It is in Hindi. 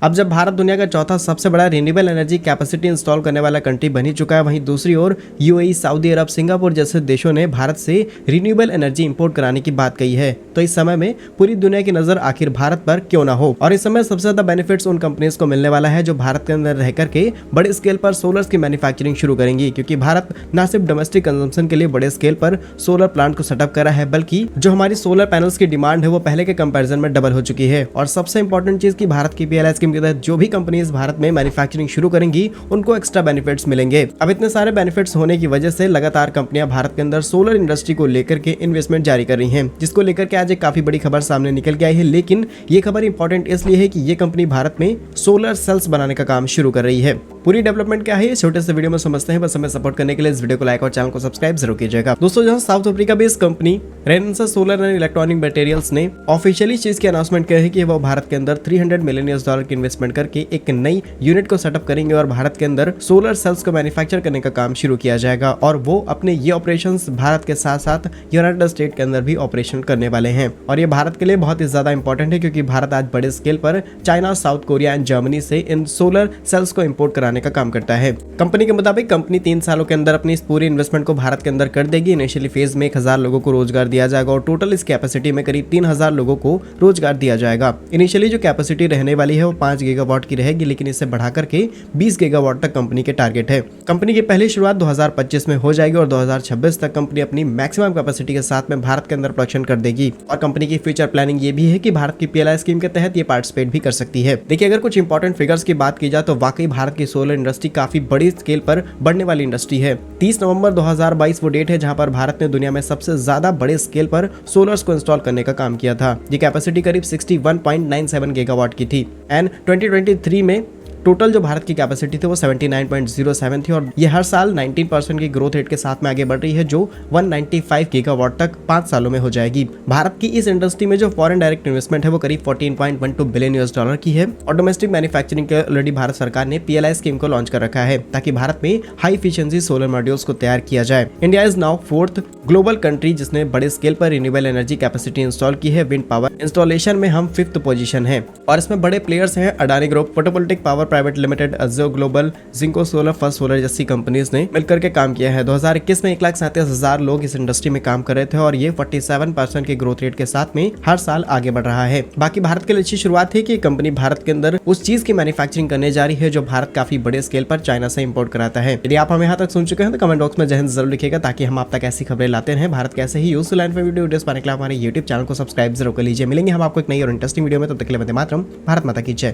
अब जब भारत दुनिया का चौथा सबसे बड़ा रिन्यूएबल एनर्जी कैपेसिटी इंस्टॉल करने वाला कंट्री बन ही चुका है, वहीं दूसरी ओर यूएई, सऊदी अरब, सिंगापुर जैसे देशों ने भारत से रिन्यूएबल एनर्जी इंपोर्ट कराने की बात कही है। तो इस समय में पूरी दुनिया की नजर आखिर भारत पर क्यों ना हो। और इस समय सबसे ज्यादा बेनिफिट्स उन कंपनीज को मिलने वाला है जो भारत के अंदर रह करके बड़े स्केल पर सोलर की मैन्युफैक्चरिंग शुरू करेंगी, क्योंकि भारत न सिर्फ डोमेस्टिक कंजम्पशन के लिए बड़े स्केल पर सोलर प्लांट को सेटअप करा है, बल्कि जो हमारी सोलर पैनल्स की डिमांड है वो पहले के कंपेरिजन में डबल हो चुकी है। और सबसे इंपॉर्टेंट चीज की भारत की पीएलआई स्कीम के तहत जो भी कंपनीज भारत में मैन्युफैक्चरिंग शुरू करेंगी उनको एक्स्ट्रा बेनिफिट्स मिलेंगे। अब इतने सारे बेनिफिट्स होने की वजह से लगातार कंपनियां भारत के अंदर सोलर इंडस्ट्री को लेकर के इन्वेस्टमेंट जारी कर रही हैं, जिसको लेकर के आज एक काफी बड़ी खबर सामने निकल के आई है। लेकिन ये खबर इंपॉर्टेंट इसलिए है कि ये कंपनी भारत में सोलर सेल्स बनाने का काम शुरू कर रही है। पूरी डेवलपमेंट क्या है, छोटे से वीडियो में समझते हैं। बस हमें सपोर्ट करने के लिए इस वीडियो को लाइक और चैनल को सब्सक्राइब जरूर कीजिएगा। दोस्तों, जहां south Africa based company renaissance solar and electronic materials ने ऑफिशियली चीज की अनाउंसमेंट किया है कि वो भारत के अंदर $300 मिलियन की इन्वेस्टमेंट करके एक नई यूनिट को सेटअप करेंगे और भारत के अंदर सोलर सेल्स को मैन्युफैक्चर करने का काम शुरू किया जाएगा। और वो अपने ये ऑपरेशंस भारत के साथ साथ यूनाइटेड स्टेट के अंदर भी ऑपरेशन करने वाले हैं। और ये भारत के लिए बहुत ही ज्यादा इंपॉर्टेंट है, क्योंकि भारत आज बड़े स्केल पर China, south Korea and Germany से इन सोलर सेल्स को इंपोर्ट कराने का काम करता है। कंपनी के मुताबिक कंपनी 3 सालों के अंदर अपनी इस पूरी इन्वेस्टमेंट को भारत के अंदर कर देगी। इनिशियली फेज में 1000 लोगों को रोजगार दिया जाएगा और टोटल इस कैपेसिटी में करीब 3000 लोगों को रोजगार दिया जाएगा। इनिशियली जो कैपेसिटी रहने वाली है वो 5 गीगावाट की रहेगी, लेकिन इसे बढ़ा करके 20 गीगावाट तक कंपनी के टारगेट है। कंपनी की पहली शुरुआत 2025 में हो जाएगी और 2026 तक कंपनी अपनी मैक्सिमम कैपेसिटी के साथ में भारत के अंदर प्रोडक्शन कर देगी। और कंपनी की फ्यूचर प्लानिंग ये भी है कि भारत की पीएलआई स्कीम के तहत ये पार्टिसिपेट भी कर सकती है। देखिए, अगर कुछ इंपॉर्टेंट फिगर्स की बात की जाए तो वाकई भारत की सोलर इंडस्ट्री काफी बड़ी स्केल पर बढ़ने वाली इंडस्ट्री है। 30 नवंबर 2022 वो डेट है जहां पर भारत ने दुनिया में सबसे ज्यादा बड़े स्केल पर सोलर्स को इंस्टॉल करने का काम किया था। ये कैपेसिटी करीब 61.97 गीगावाट की थी एंड 2023 में टोटल जो भारत की कैपेसिटी थी वो 79.07 थी। और ये हर साल 19% की ग्रोथ रेट के साथ में आगे बढ़ रही है, जो 195 गीगावाट तक 5 सालों में हो जाएगी। भारत की इस इंडस्ट्री में जो फॉरेन डायरेक्ट इन्वेस्टमेंट है वो करीब $14.12 बिलियन की है। और डोमेस्टिक मैन्युफैक्चरिंग के ऑलरेडी भारत सरकार ने पीएलआई स्कीम को लॉन्च कर रखा है, ताकि भारत में हाई एफिशिएंसी सोलर मॉड्यूल्स को तैयार किया जाए। India is now 4th global country जिसने बड़े स्केल पर रिन्यूएबल एनर्जी कैपेसिटी इंस्टॉल की है। विंड पावर इंस्टॉलेशन में हम 5th पोजीशन है और इसमें बड़े प्लेयर्स हैं Adani group, photovoltaic power private limited, अजो global, Jinko solar, first solar जैसी कंपनीज ने मिलकर के काम किया है। 2021 में 1,37,000 लोग इस इंडस्ट्री में काम कर रहे थे और ये 47% के ग्रोथ रेट के साथ में हर साल आगे बढ़ रहा है। बाकी भारत के लिए अच्छी शुरुआत है कि कंपनी भारत के अंदर उस चीज की मैन्युफैक्चरिंग करने जा रही है जो भारत काफी बड़े स्केल पर चाइना से इंपोर्ट कराता है। यदि आप हमें यहाँ तक सुन चुके हैं तो कमेंट बॉक्स में जय हिंद जरूर लिखिएगा, ताकि हम आप तक ऐसी खबरें लाते हैं। भारत के ऐसे ही यूजफुल वीडियोस पाने के लिए हमारे YouTube चैनल को सब्सक्राइब जरूर कर लीजिए। मिलेंगे हम आपको एक नई और इंटरेस्टिंग वीडियो में, तब तक के लिए वंदे मातरम, भारत माता की जय।